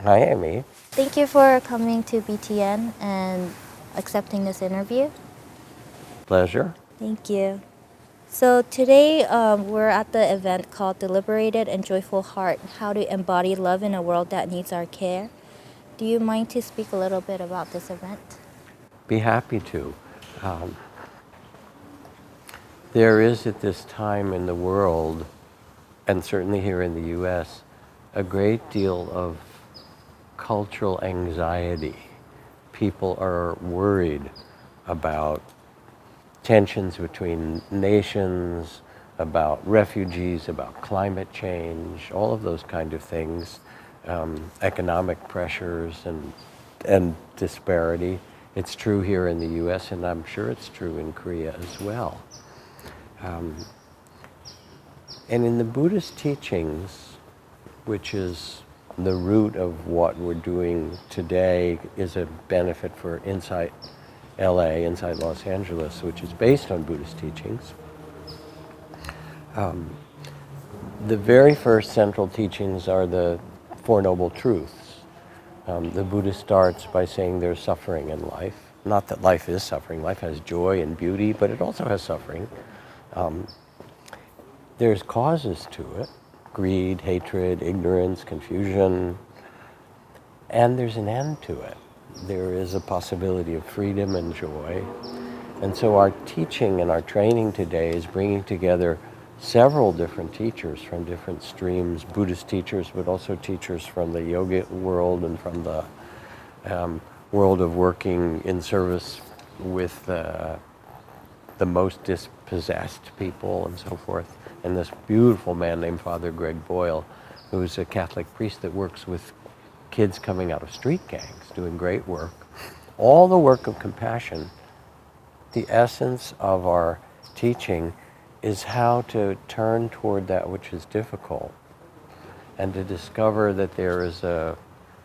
Hi, Amy. Thank you for coming to BTN and accepting this interview. Pleasure. Thank you. So today we're at the event called The Liberated and Joyful Heart, How to Embody Love in a World That Needs Our Care. Do you mind to speak a little bit about this event? Be happy to. There is at this time in the world, and certainly here in the U.S., a great deal of cultural anxiety. People are worried about tensions between nations, about refugees, about climate change, all of those kind of things, economic pressures and disparity. It's true here in the U.S., and I'm sure it's true in Korea as well. And in the Buddhist teachings, which is the root of what we're doing today, is a benefit for Insight LA, Insight Los Angeles, which is based on Buddhist teachings. The very first central teachings are the Four Noble Truths. The Buddha starts by saying there's suffering in life. Not that life is suffering. Life has joy and beauty, but it also has suffering. There's causes to it: greed, hatred, ignorance, confusion, and there's an end to it. There is a possibility of freedom and joy. And so our teaching and our training today is bringing together several different teachers from different streams, Buddhist teachers, but also teachers from the yoga world and from the world of working in service with the most dispossessed people and so forth. And this beautiful man named Father Greg Boyle, who's a Catholic priest that works with kids coming out of street gangs, doing great work. All the work of compassion, the essence of our teaching is how to turn toward that which is difficult and to discover that there is a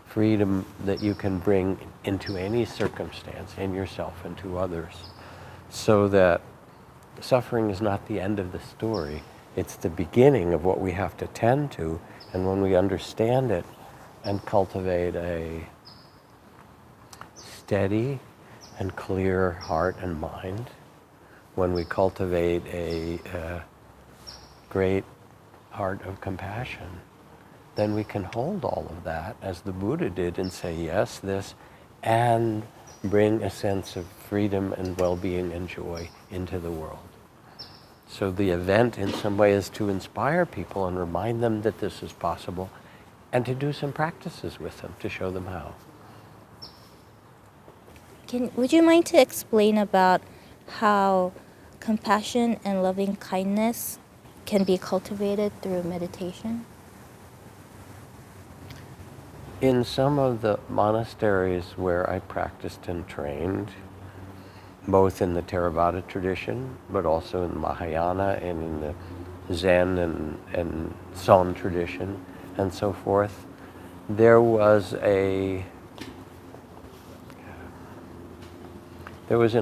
freedom that you can bring into any circumstance, in yourself and to others, so that suffering is not the end of the story. It's the beginning of what we have to tend to, and when we understand it and cultivate a steady and clear heart and mind, when we cultivate a great heart of compassion, then we can hold all of that, as the Buddha did, and say yes, this, and bring a sense of freedom and well-being and joy into the world. So the event in some way is to inspire people and remind them that this is possible, and to do some practices with them to show them how. Would you mind to explain about how compassion and loving kindness can be cultivated through meditation? In some of the monasteries where I practiced and trained, both in the Theravada tradition, but also in Mahayana and in the Zen and Son tradition and so forth, there was an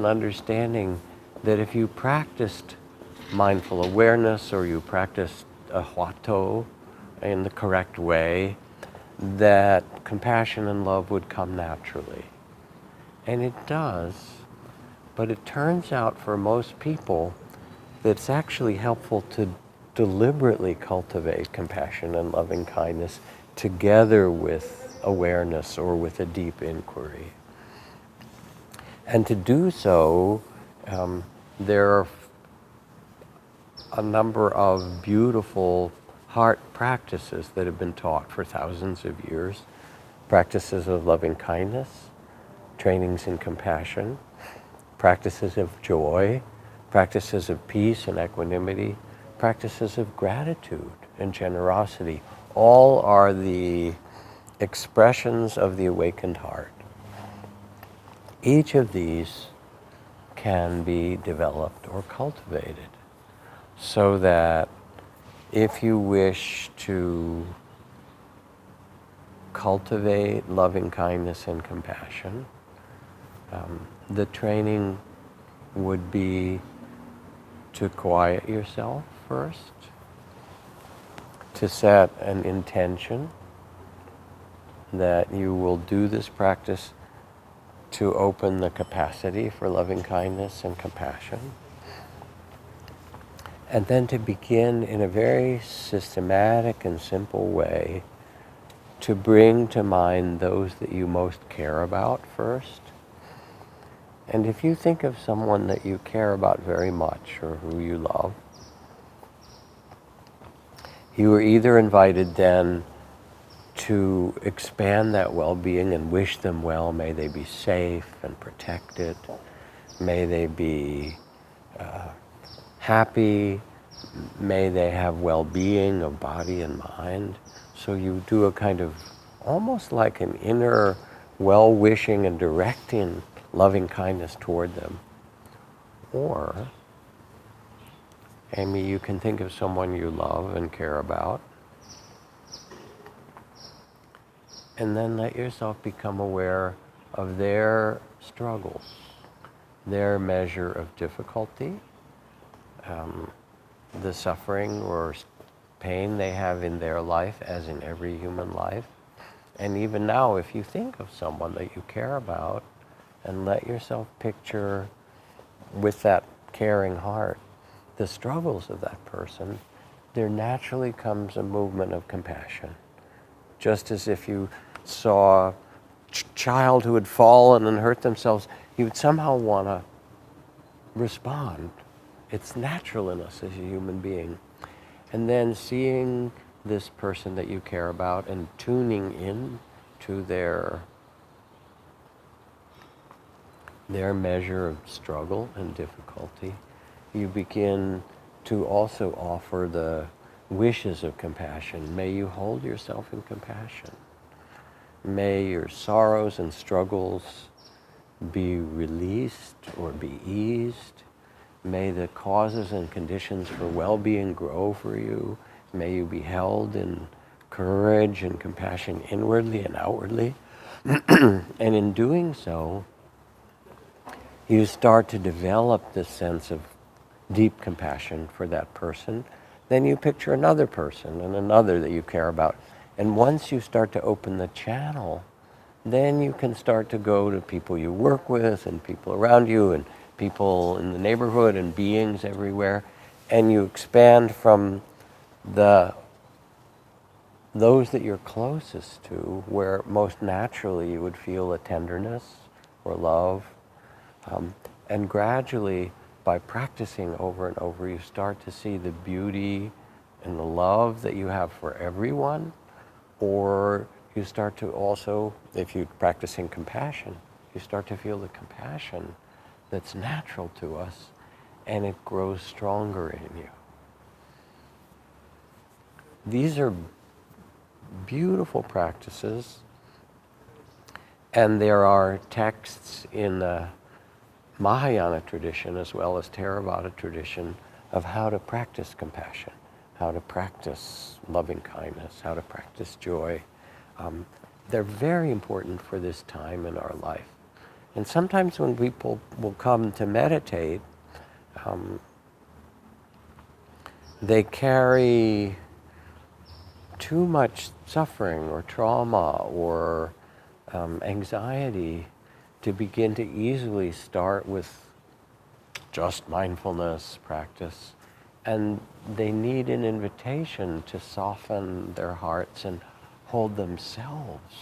understanding that if you practiced mindful awareness or you practiced a huato in the correct way, that compassion and love would come naturally. And it does, but it turns out for most people that it's actually helpful to deliberately cultivate compassion and loving kindness together with awareness or with a deep inquiry. And to do so, there are a number of beautiful heart practices that have been taught for thousands of years. Practices of loving kindness, trainings in compassion, practices of joy, practices of peace and equanimity, practices of gratitude and generosity. All are the expressions of the awakened heart. Each of these can be developed or cultivated, so that if you wish to cultivate loving kindness and compassion, the training would be to quiet yourself first, to set an intention that you will do this practice to open the capacity for loving kindness and compassion. And then to begin in a very systematic and simple way to bring to mind those that you most care about first. And if you think of someone that you care about very much or who you love, you are either invited then to expand that well-being and wish them well. May they be safe and protected. May they be happy. May they have well-being of body and mind. So you do a kind of almost like an inner well-wishing and directing loving kindness toward them. Or, Amy, you can think of someone you love and care about, and then let yourself become aware of their struggles, their measure of difficulty, the suffering or pain they have in their life, as in every human life. And even now, if you think of someone that you care about, and let yourself picture with that caring heart the struggles of that person, there naturally comes a movement of compassion. Just as if you saw a child who had fallen and hurt themselves, you would somehow want to respond. It's natural in us as a human being. And then seeing this person that you care about and tuning in to their measure of struggle and difficulty, you begin to also offer the wishes of compassion. May you hold yourself in compassion. May your sorrows and struggles be released or be eased. May the causes and conditions for well-being grow for you. May you be held in courage and compassion inwardly and outwardly. And in doing so, you start to develop this sense of deep compassion for that person. Then you picture another person and another that you care about. And once you start to open the channel, then you can start to go to people you work with and people around you and people in the neighborhood and beings everywhere. And you expand from those that you're closest to, where most naturally you would feel a tenderness or love. And gradually, by practicing over and over, you start to see the beauty and the love that you have for everyone, or you start to also, if you're practicing compassion, you start to feel the compassion that's natural to us, and it grows stronger in you. These are beautiful practices, and there are texts in the Mahayana tradition as well as Theravada tradition of how to practice compassion, how to practice loving kindness, how to practice joy. They're very important for this time in our life. And sometimes when people will come to meditate, they carry too much suffering or trauma or anxiety to begin to easily start with just mindfulness practice. And they need an invitation to soften their hearts and hold themselves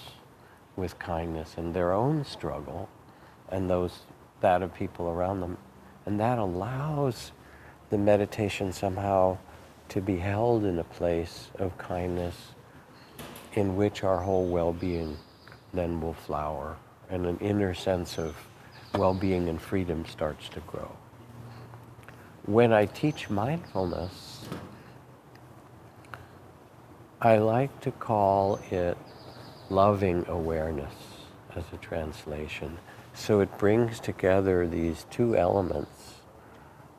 with kindness and their own struggle and that of people around them. And that allows the meditation somehow to be held in a place of kindness in which our whole well-being then will flower and an inner sense of well-being and freedom starts to grow. When I teach mindfulness, I like to call it loving awareness as a translation. So it brings together these two elements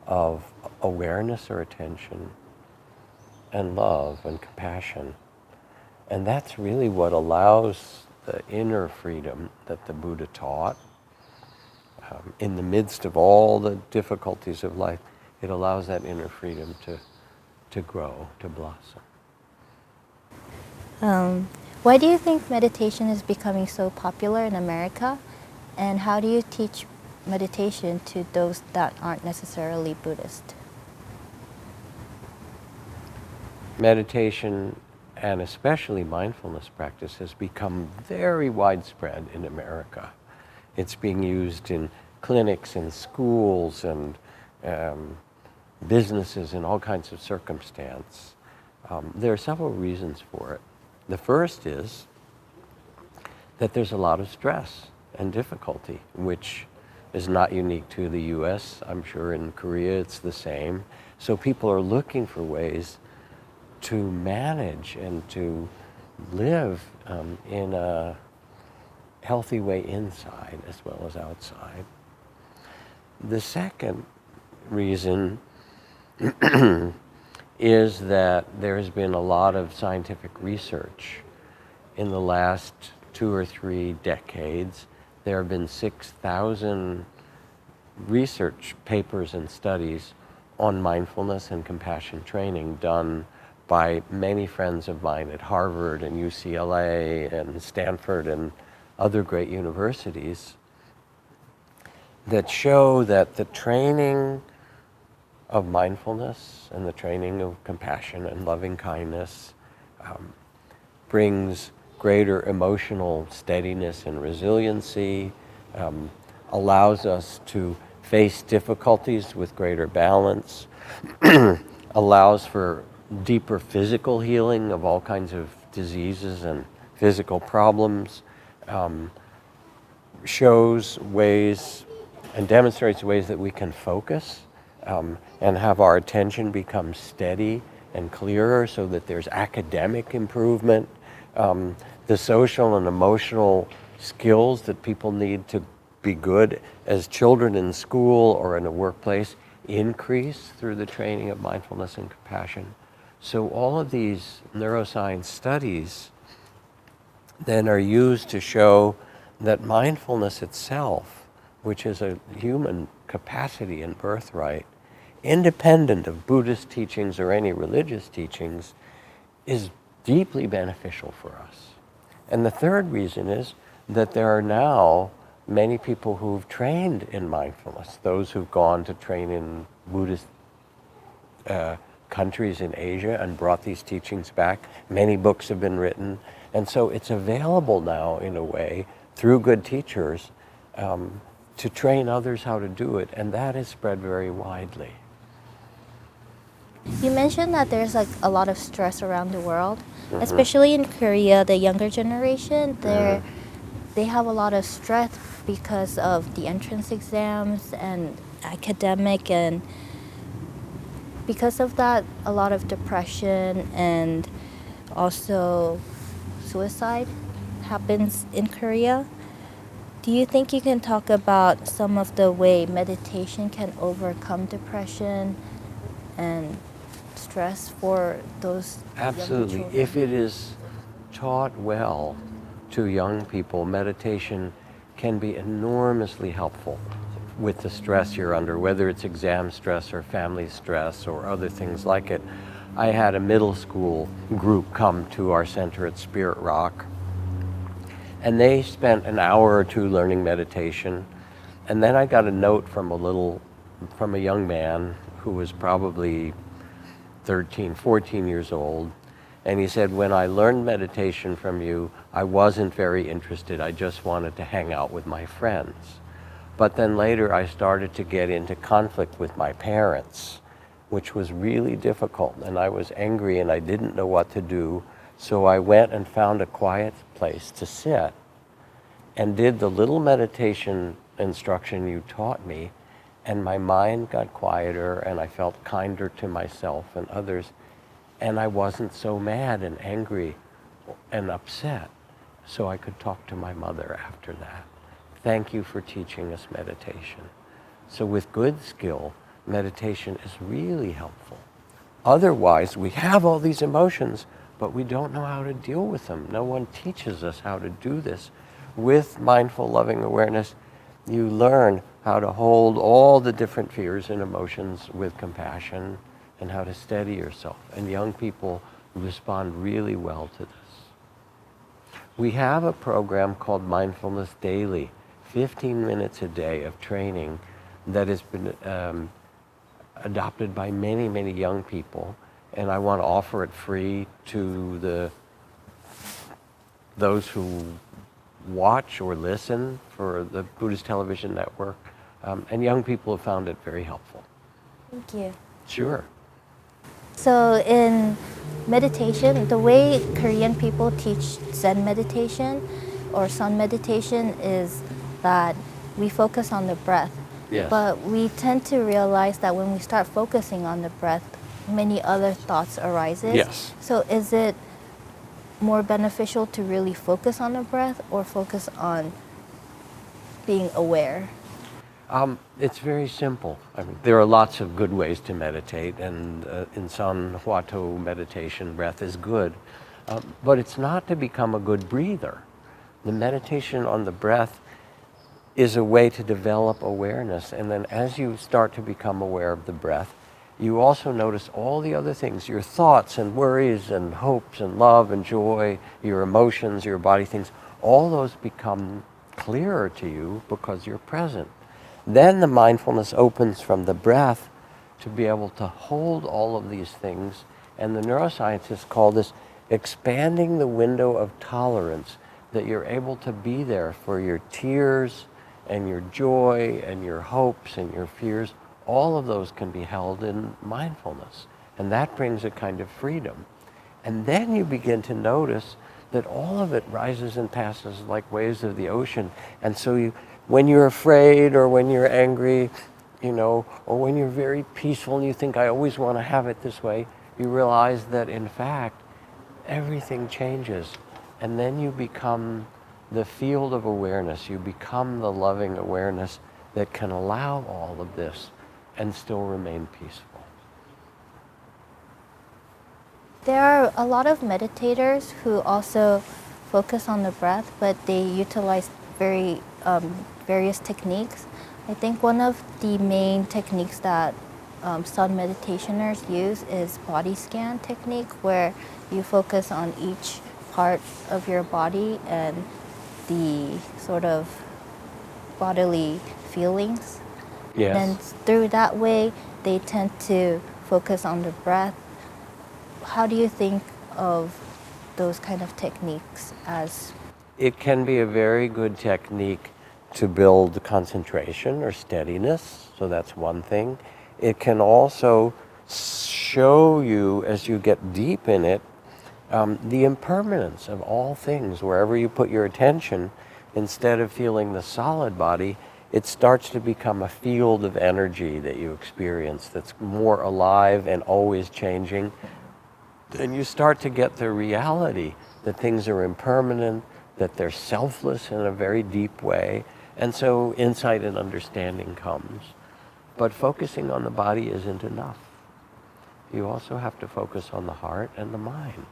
of awareness or attention and love and compassion. And that's really what allows the inner freedom that the Buddha taught. In the midst of all the difficulties of life, it allows that inner freedom to grow, to blossom. Why do you think meditation is becoming so popular in America? And how do you teach meditation to those that aren't necessarily Buddhist? Meditation, and especially mindfulness practice, has become very widespread in America. It's being used in clinics and schools and businesses in all kinds of circumstances. There are several reasons for it. The first is that there's a lot of stress and difficulty, which is not unique to the US. I'm sure in Korea it's the same. So people are looking for ways to manage and to live in a healthy way inside as well as outside. The second reason is that there has been a lot of scientific research. In the last 2 or 3 decades, there have been 6,000 research papers and studies on mindfulness and compassion training done by many friends of mine at Harvard and UCLA and Stanford and other great universities that show that the training of mindfulness and the training of compassion and loving kindness brings greater emotional steadiness and resiliency, allows us to face difficulties with greater balance, allows for deeper physical healing of all kinds of diseases and physical problems, shows ways and demonstrates ways that we can focus and have our attention become steady and clearer so that there's academic improvement. The social and emotional skills that people need to be good as children in school or in a workplace increase through the training of mindfulness and compassion. So all of these neuroscience studies then are used to show that mindfulness itself, which is a human capacity and birthright, independent of Buddhist teachings or any religious teachings, is deeply beneficial for us. And the third reason is that there are now many people who've trained in mindfulness, those who've gone to train in Buddhist countries in Asia and brought these teachings back. Many books have been written. And so it's available now, in a way, through good teachers, to train others how to do it. And that is spread very widely. You mentioned that there's like a lot of stress around the world, especially in Korea. The younger generation, they have a lot of stress because of the entrance exams and academic, and because of that, a lot of depression and also suicide happens in Korea. Do you think you can talk about some of the way meditation can overcome depression and stress for those Absolutely. younger children? If it is taught well to young people, meditation can be enormously helpful with the stress you're under, whether it's exam stress or family stress or other things like it. I had a middle school group come to our center at Spirit Rock, and they spent an hour or 2 learning meditation. And then I got a note from a young man who was probably 13, 14 years old. And he said, when I learned meditation from you, I wasn't very interested. I just wanted to hang out with my friends. But then later I started to get into conflict with my parents, which was really difficult. And I was angry and I didn't know what to do. So I went and found a quiet place to sit and did the little meditation instruction you taught me. And my mind got quieter and I felt kinder to myself and others. And I wasn't so mad and angry and upset. So I could talk to my mother after that. Thank you for teaching us meditation. So with good skill, meditation is really helpful. Otherwise, we have all these emotions, but we don't know how to deal with them. No one teaches us how to do this. With mindful, loving awareness, you learn how to hold all the different fears and emotions with compassion and how to steady yourself. And young people respond really well to this. We have a program called Mindfulness Daily, 15 minutes a day of training that has been adopted by many, many young people, and I want to offer it free to those who watch or listen for the Buddhist Television Network, and young people have found it very helpful. Thank you. Sure. So in meditation, the way Korean people teach Zen meditation or Sun meditation is that we focus on the breath. Yes. But we tend to realize that when we start focusing on the breath, many other thoughts arises. Yes. So is it more beneficial to really focus on the breath or focus on being aware? It's very simple. I mean, there are lots of good ways to meditate, and in San Huato meditation, breath is good. But it's not to become a good breather. The meditation on the breath is a way to develop awareness, and then as you start to become aware of the breath, you also notice all the other things, your thoughts and worries and hopes and love and joy, your emotions, your body things, all those become clearer to you because you're present. Then the mindfulness opens from the breath to be able to hold all of these things, and the neuroscientists call this expanding the window of tolerance, that you're able to be there for your tears and your joy and your hopes and your fears. All of those can be held in mindfulness, and that brings a kind of freedom. And then you begin to notice that all of it rises and passes like waves of the ocean. And so when you're afraid or when you're angry, or when you're very peaceful and you think, I always want to have it this way, you realize that in fact, everything changes. And then you become the field of awareness. You become the loving awareness that can allow all of this and still remain peaceful. There are a lot of meditators who also focus on the breath, but they utilize various techniques. I think one of the main techniques that Sun meditationers use is body scan technique, where you focus on each part of your body and the sort of bodily feelings. Yes. And through that way, they tend to focus on the breath. How do you think of those kind of techniques as? It can be a very good technique to build concentration or steadiness, so that's one thing. It can also show you, as you get deep in it, the impermanence of all things. Wherever you put your attention, instead of feeling the solid body, it starts to become a field of energy that you experience that's more alive and always changing. And you start to get the reality that things are impermanent, that they're selfless in a very deep way. And so insight and understanding comes. But focusing on the body isn't enough. You also have to focus on the heart and the mind.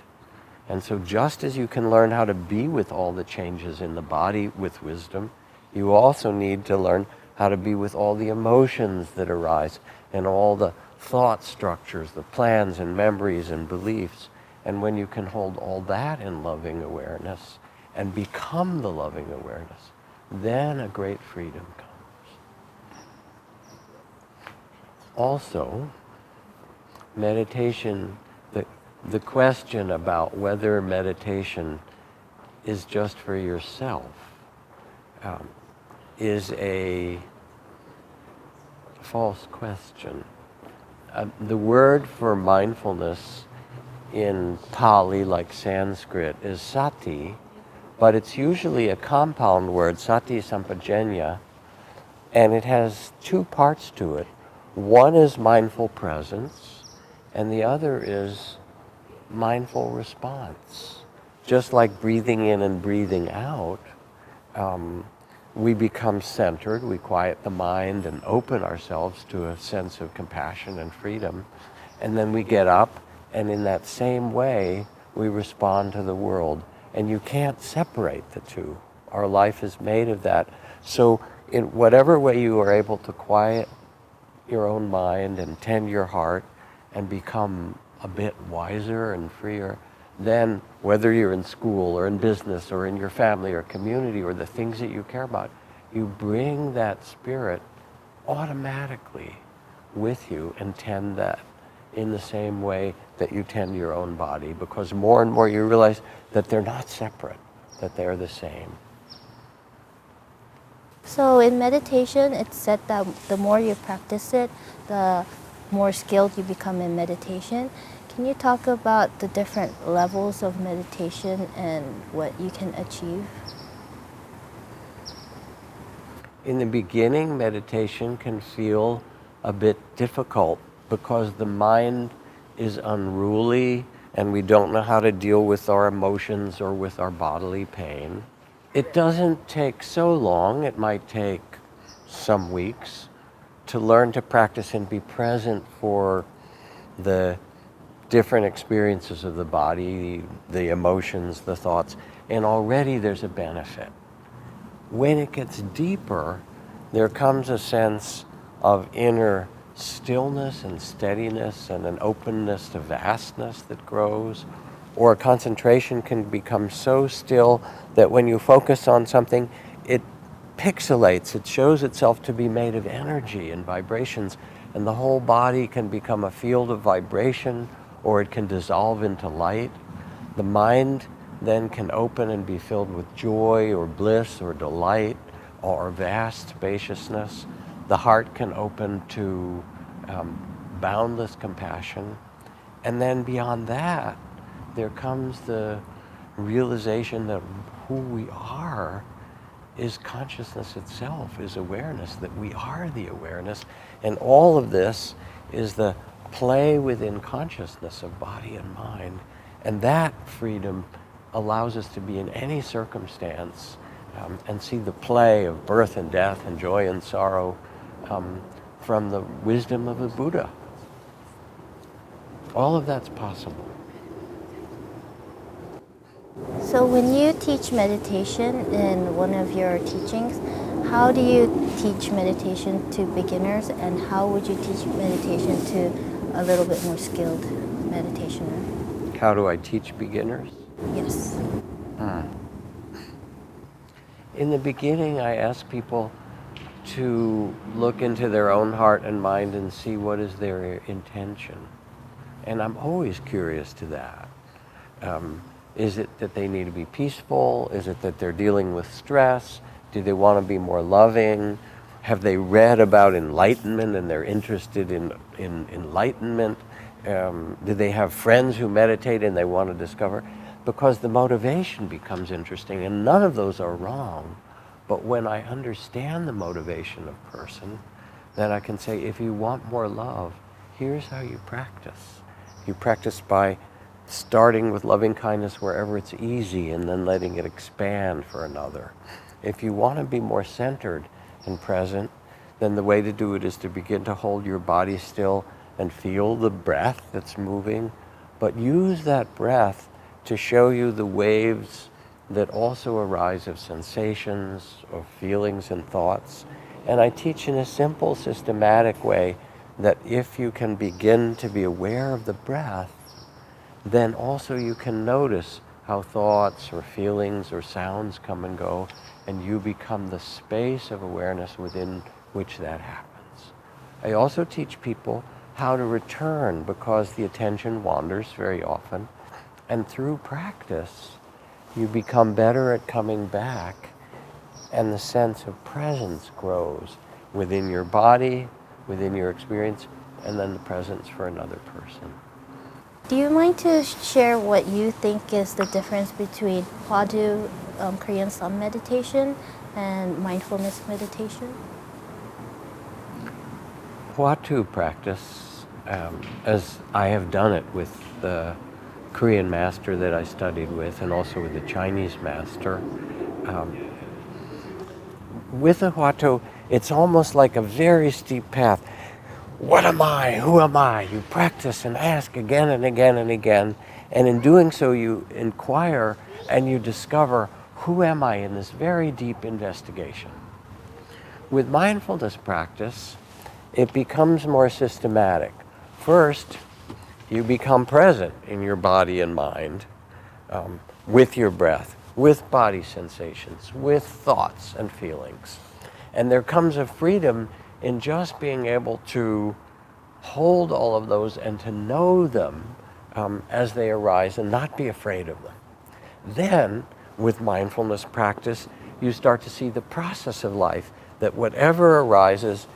And so just as you can learn how to be with all the changes in the body with wisdom, you also need to learn how to be with all the emotions that arise and all the thought structures, the plans and memories and beliefs. And when you can hold all that in loving awareness and become the loving awareness, then a great freedom comes. Also, meditation, the question about whether meditation is just for yourself is a false question. The word for mindfulness in Pali, like Sanskrit, is sati, but it's usually a compound word, sati sampajanya, and it has two parts to it. One is mindful presence, and the other is mindful response. Just like breathing in and breathing out, we become centered, we quiet the mind and open ourselves to a sense of compassion and freedom, and then we get up, and in that same way, we respond to the world. And you can't separate the two. Our life is made of that. So in whatever way you are able to quiet your own mind and tend your heart and become a bit wiser and freer, then whether you're in school or in business or in your family or community or the things that you care about, you bring that spirit automatically with you and tend that in the same way that you tend your own body, because more and more you realize that they're not separate, that they're the same. So in meditation, it's said that the more you practice it, the more skilled you become in meditation. Can you talk about the different levels of meditation and what you can achieve? In the beginning, meditation can feel a bit difficult because the mind is unruly and we don't know how to deal with our emotions or with our bodily pain. It doesn't take so long, it might take some weeks, to learn to practice and be present for the different experiences of the body, the emotions, the thoughts, and already there's a benefit. When it gets deeper, there comes a sense of inner stillness and steadiness and an openness to vastness that grows, or concentration can become so still that when you focus on something, it pixelates, it shows itself to be made of energy and vibrations, and the whole body can become a field of vibration, or it can dissolve into light. The mind then can open and be filled with joy or bliss or delight or vast spaciousness. The heart can open to boundless compassion. And then beyond that, there comes the realization that who we are is consciousness itself, is awareness, that we are the awareness. And all of this is the play within consciousness of body and mind. And that freedom allows us to be in any circumstance and see the play of birth and death and joy and sorrow from the wisdom of the Buddha. All of that's possible. So when you teach meditation in one of your teachings, how do you teach meditation to beginners, and how would you teach meditation to a little bit more skilled meditationer? How do I teach beginners? Yes. In the beginning, I ask people to look into their own heart and mind and see what is their intention. And I'm always curious to that. Is it that they need to be peaceful? Is it that they're dealing with stress? Do they want to be more loving? Have they read about enlightenment and they're interested in enlightenment? Do they have friends who meditate and they want to discover? Because the motivation becomes interesting, and none of those are wrong. But when I understand the motivation of a person, then I can say, if you want more love, here's how you practice. You practice by starting with loving kindness wherever it's easy and then letting it expand for another. If you want to be more centered and present, then the way to do it is to begin to hold your body still and feel the breath that's moving, but use that breath to show you the waves that also arise of sensations, of feelings and thoughts. And I teach in a simple, systematic way that if you can begin to be aware of the breath, then also you can notice how thoughts or feelings or sounds come and go, and you become the space of awareness within which that happens. I also teach people how to return, because the attention wanders very often, and through practice you become better at coming back, and the sense of presence grows within your body, within your experience, and then the presence for another person. Do you mind to share what you think is the difference between Hwadu, Korean sun meditation, and mindfulness meditation? Hwadu practice, as I have done it with the Korean master that I studied with, and also with the Chinese master. With a Hwadu, it's almost like a very steep path. What am I? Who am I? You practice and ask again and again and again, and in doing so you inquire and you discover, who am I in this very deep investigation? With mindfulness practice, it becomes more systematic. First, you become present in your body and mind, with your breath, with body sensations, with thoughts and feelings. And there comes a freedom in just being able to hold all of those and to know them as they arise and not be afraid of them. Then, with mindfulness practice, you start to see the process of life, that whatever arises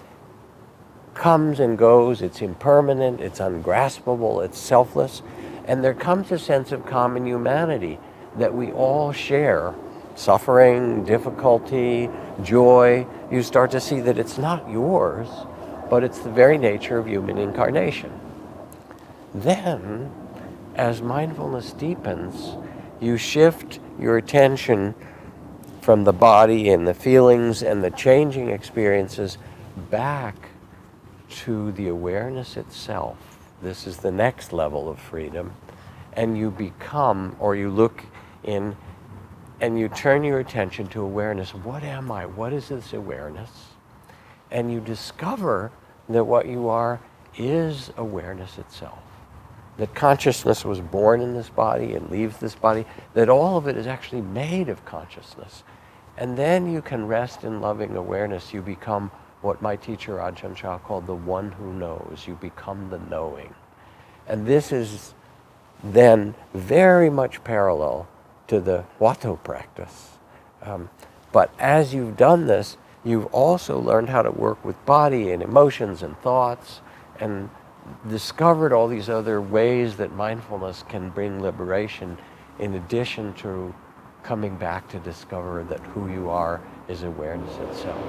comes and goes, it's impermanent, it's ungraspable, it's selfless, and there comes a sense of common humanity that we all share. Suffering, difficulty, joy, you start to see that it's not yours, but it's the very nature of human incarnation. Then, as mindfulness deepens, you shift your attention from the body and the feelings and the changing experiences back to the awareness itself. This is the next level of freedom. And you become, or you look in, and you turn your attention to awareness. What am I? What is this awareness? And you discover that what you are is awareness itself. That consciousness was born in this body and leaves this body, that all of it is actually made of consciousness. And then you can rest in loving awareness. You become what my teacher Ajahn Chah called the one who knows. You become the knowing. And this is then very much parallel to the Watto practice. But as you've done this, you've also learned how to work with body and emotions and thoughts, and discovered all these other ways that mindfulness can bring liberation, in addition to coming back to discover that who you are is awareness itself.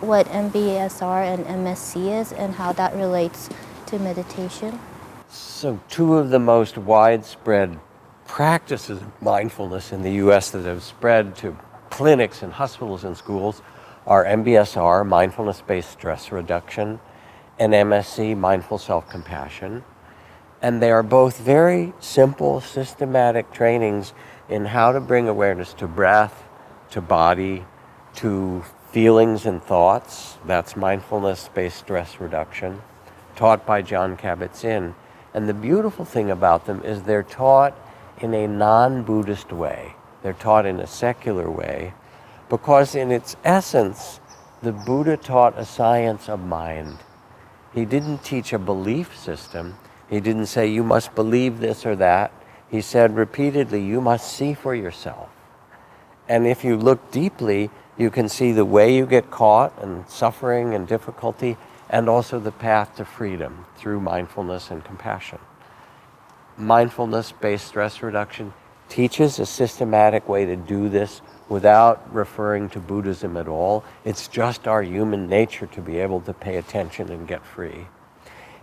What MBSR and MSC is and how that relates to meditation? So two of the most widespread practices of mindfulness in the US that have spread to clinics and hospitals and schools are MBSR, mindfulness-based stress reduction, and MSC, mindful self-compassion. And they are both very simple, systematic trainings in how to bring awareness to breath, to body, to feelings and thoughts. That's mindfulness-based stress reduction, taught by John Kabat-Zinn. And the beautiful thing about them is they're taught in a non-Buddhist way. They're taught in a secular way, because in its essence, the Buddha taught a science of mind. He didn't teach a belief system. He didn't say you must believe this or that. He said repeatedly, you must see for yourself. And if you look deeply, you can see the way you get caught and suffering and difficulty, and also the path to freedom through mindfulness and compassion. Mindfulness-based stress reduction teaches a systematic way to do this without referring to Buddhism at all. It's just our human nature to be able to pay attention and get free.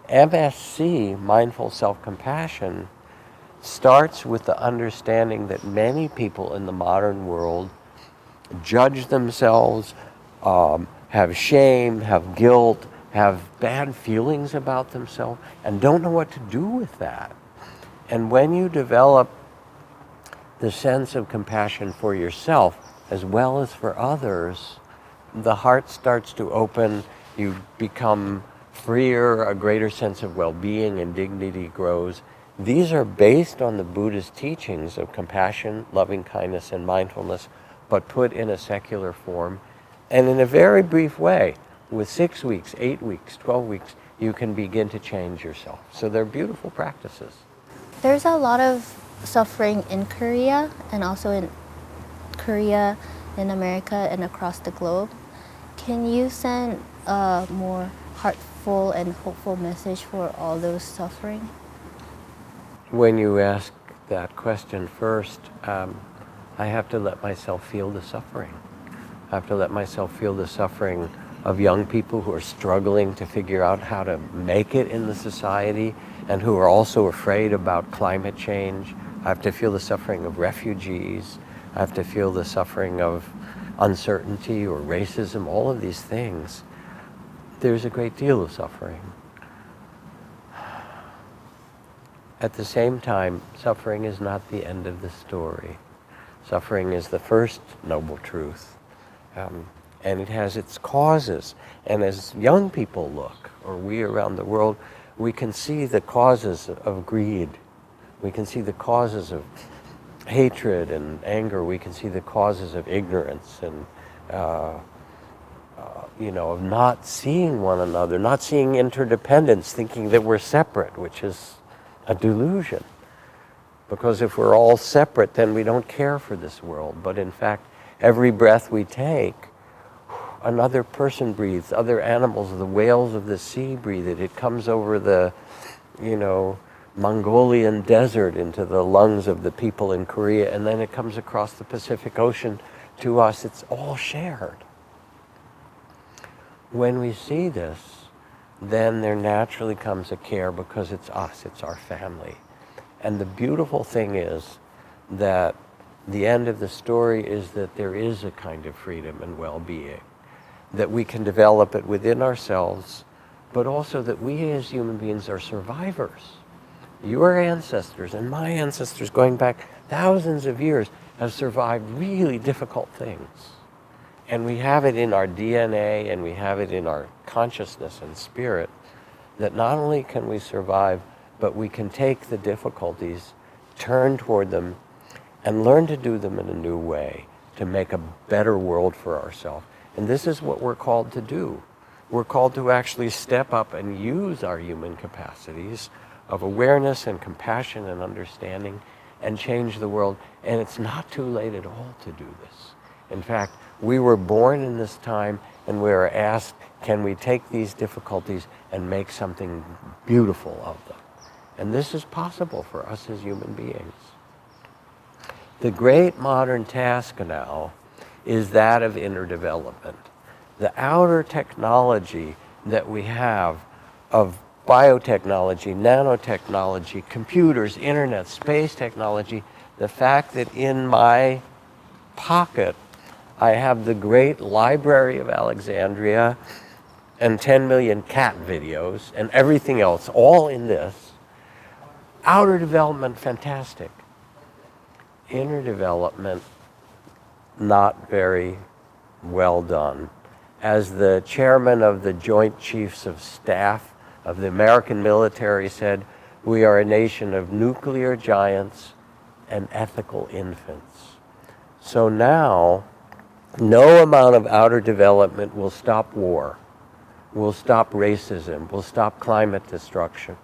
MSC, mindful self-compassion, starts with the understanding that many people in the modern world judge themselves, have shame, have guilt, have bad feelings about themselves, and don't know what to do with that. And when you develop the sense of compassion for yourself as well as for others, the heart starts to open, you become freer, a greater sense of well-being and dignity grows. These are based on the Buddhist teachings of compassion, loving kindness, and mindfulness, but put in a secular form. And in a very brief way, with 6 weeks, 8 weeks, 12 weeks, you can begin to change yourself. So they're beautiful practices. There's a lot of suffering in Korea, and also in Korea, in America, and across the globe. Can you send a more heartful and hopeful message for all those suffering? When you ask that question first, I have to let myself feel the suffering. I have to let myself feel the suffering of young people who are struggling to figure out how to make it in the society and who are also afraid about climate change. I have to feel the suffering of refugees. I have to feel the suffering of uncertainty or racism, all of these things. There's a great deal of suffering. At the same time, suffering is not the end of the story. Suffering is the first noble truth. And it has its causes. And as young people look, or we around the world, we can see the causes of greed, We can see the causes of hatred and anger. We can see the causes of ignorance and, of not seeing one another, not seeing interdependence, thinking that we're separate, which is a delusion. Because if we're all separate, then we don't care for this world. But in fact, every breath we take, another person breathes, other animals, the whales of the sea breathe it. It comes over the, Mongolian desert into the lungs of the people in Korea, and then it comes across the Pacific Ocean to us. It's all shared. When we see this, then there naturally comes a care because it's us, it's our family. And the beautiful thing is that the end of the story is that there is a kind of freedom and well-being, that we can develop it within ourselves, but also that we as human beings are survivors. Your ancestors and my ancestors going back thousands of years have survived really difficult things. And we have it in our DNA and we have it in our consciousness and spirit that not only can we survive, but we can take the difficulties, turn toward them, and learn to do them in a new way to make a better world for ourselves. And this is what we're called to do. We're called to actually step up and use our human capacities of awareness and compassion and understanding and change the world. And it's not too late at all to do this. In fact, we were born in this time and we were asked, can we take these difficulties and make something beautiful of them? And this is possible for us as human beings. The great modern task now is that of inner development. The outer technology that we have of biotechnology, nanotechnology, computers, internet, space technology, the fact that in my pocket I have the great Library of Alexandria and 10 million cat videos and everything else, all in this. Outer development, fantastic. Inner development, not very well done. As the chairman of the Joint Chiefs of Staff of the American military said, we are a nation of nuclear giants and ethical infants. So now, no amount of outer development will stop war, will stop racism, will stop climate destruction,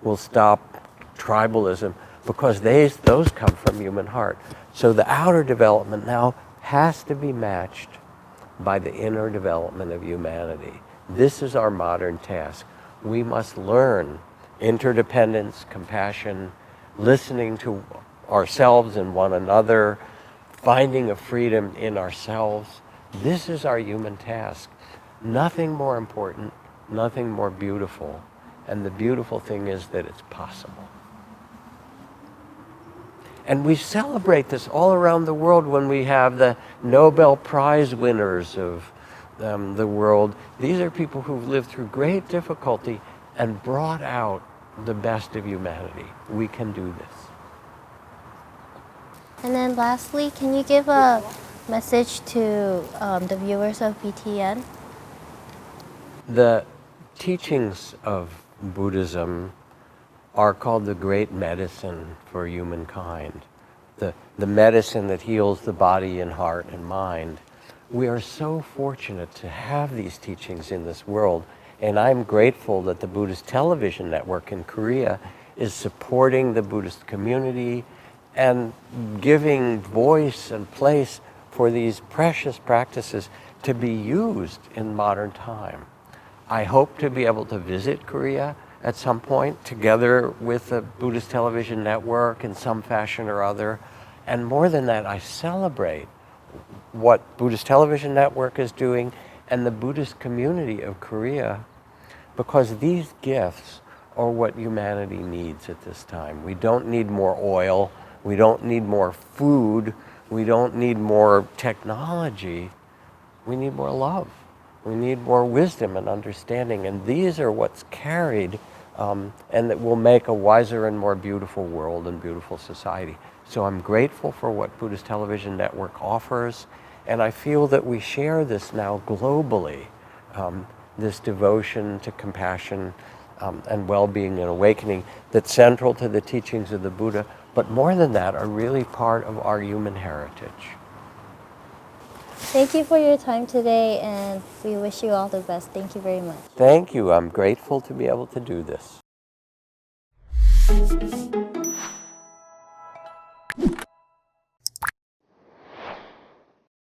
will stop tribalism, because those come from human heart. So the outer development now has to be matched by the inner development of humanity. This is our modern task. We must learn interdependence, compassion, listening to ourselves and one another, finding a freedom in ourselves. This is our human task. Nothing more important, nothing more beautiful. And the beautiful thing is that it's possible. And we celebrate this all around the world when we have the Nobel Prize winners of the world. These are people who've lived through great difficulty and brought out the best of humanity. We can do this. And then lastly, can you give a message to the viewers of BTN? The teachings of Buddhism are called the great medicine for humankind, the medicine that heals the body and heart and mind. We are so fortunate to have these teachings in this world, and I'm grateful that the Buddhist Television Network in Korea is supporting the Buddhist community and giving voice and place for these precious practices to be used in modern time. I hope to be able to visit Korea at some point together with the Buddhist Television Network in some fashion or other. And more than that, I celebrate what Buddhist Television Network is doing and the Buddhist community of Korea, because these gifts are what humanity needs at this time. We don't need more oil, we don't need more food, we don't need more technology, we need more love. We need more wisdom and understanding, and these are what's carried and that will make a wiser and more beautiful world and beautiful society. So I'm grateful for what Buddhist Television Network offers, and I feel that we share this now globally, this devotion to compassion and well-being and awakening that's central to the teachings of the Buddha, but more than that, are really part of our human heritage. Thank you for your time today, and we wish you all the best. Thank you very much. Thank you. I'm grateful to be able to do this.